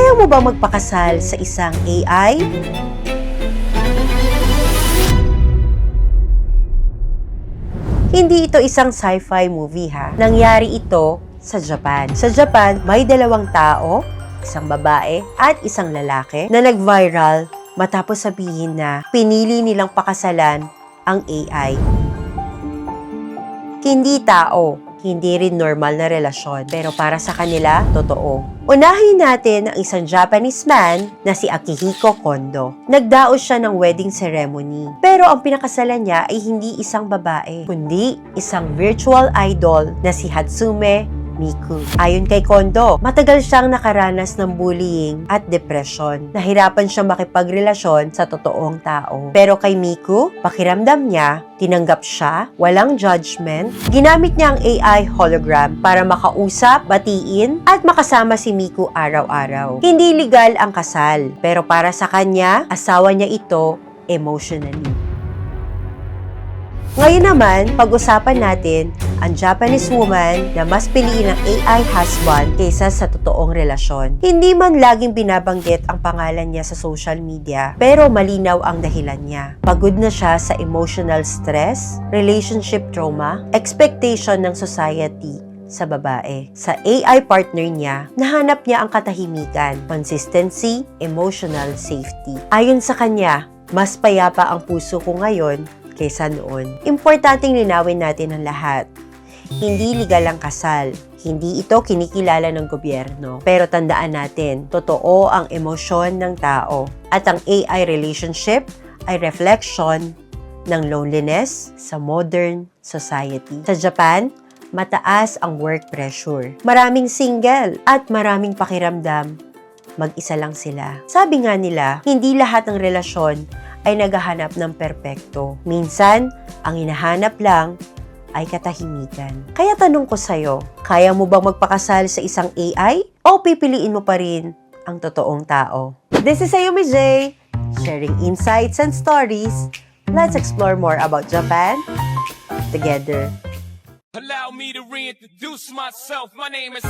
Kaya mo ba magpakasal sa isang AI? Hindi ito isang sci-fi movie ha. Nangyari ito sa Japan. Sa Japan, may dalawang tao, isang babae at isang lalaki na nag-viral matapos sabihin na pinili nilang pakasalan ang AI. Hindi tao, hindi rin normal na relasyon, pero para sa kanila, totoo. Unahin natin ang isang Japanese man na si Akihiko Kondo. Nagdaos siya ng wedding ceremony. Pero ang pinakasalan niya ay hindi isang babae, kundi isang virtual idol na si Hatsume Miku. Ayon kay Kondo, matagal siyang nakaranas ng bullying at depression. Nahirapan siyang makipagrelasyon sa totoong tao. Pero kay Miku, pakiramdam niya, tinanggap siya, walang judgment. Ginamit niya ang AI hologram para makausap, batiin, at makasama si Miku araw-araw. Hindi legal ang kasal, pero para sa kanya, asawa niya ito emotionally. Ngayon naman, pag-usapan natin ang Japanese woman na mas piliin ng AI husband kaysa sa totoong relasyon. Hindi man laging binabanggit ang pangalan niya sa social media, pero malinaw ang dahilan niya. Pagod na siya sa emotional stress, relationship trauma, expectation ng society sa babae. Sa AI partner niya, nahanap niya ang katahimikan, consistency, emotional safety. Ayon sa kanya, mas payapa ang puso ko ngayon kaysa noon. Importanteng linawin natin ang lahat. Hindi legal ang kasal. Hindi ito kinikilala ng gobyerno. Pero tandaan natin, totoo ang emosyon ng tao. At ang AI relationship ay reflection ng loneliness sa modern society. Sa Japan, mataas ang work pressure. Maraming single at maraming pakiramdam. Mag-isa lang sila. Sabi nga nila, hindi lahat ng relasyon ay naghahanap ng perpekto. Minsan, ang hinahanap lang ay katahimikan. Kaya tanong ko sa'yo, kaya mo bang magpakasal sa isang AI? O pipiliin mo pa rin ang totoong tao? This is Ayumi J, sharing insights and stories. Let's explore more about Japan together. Allow me to reintroduce myself. My name is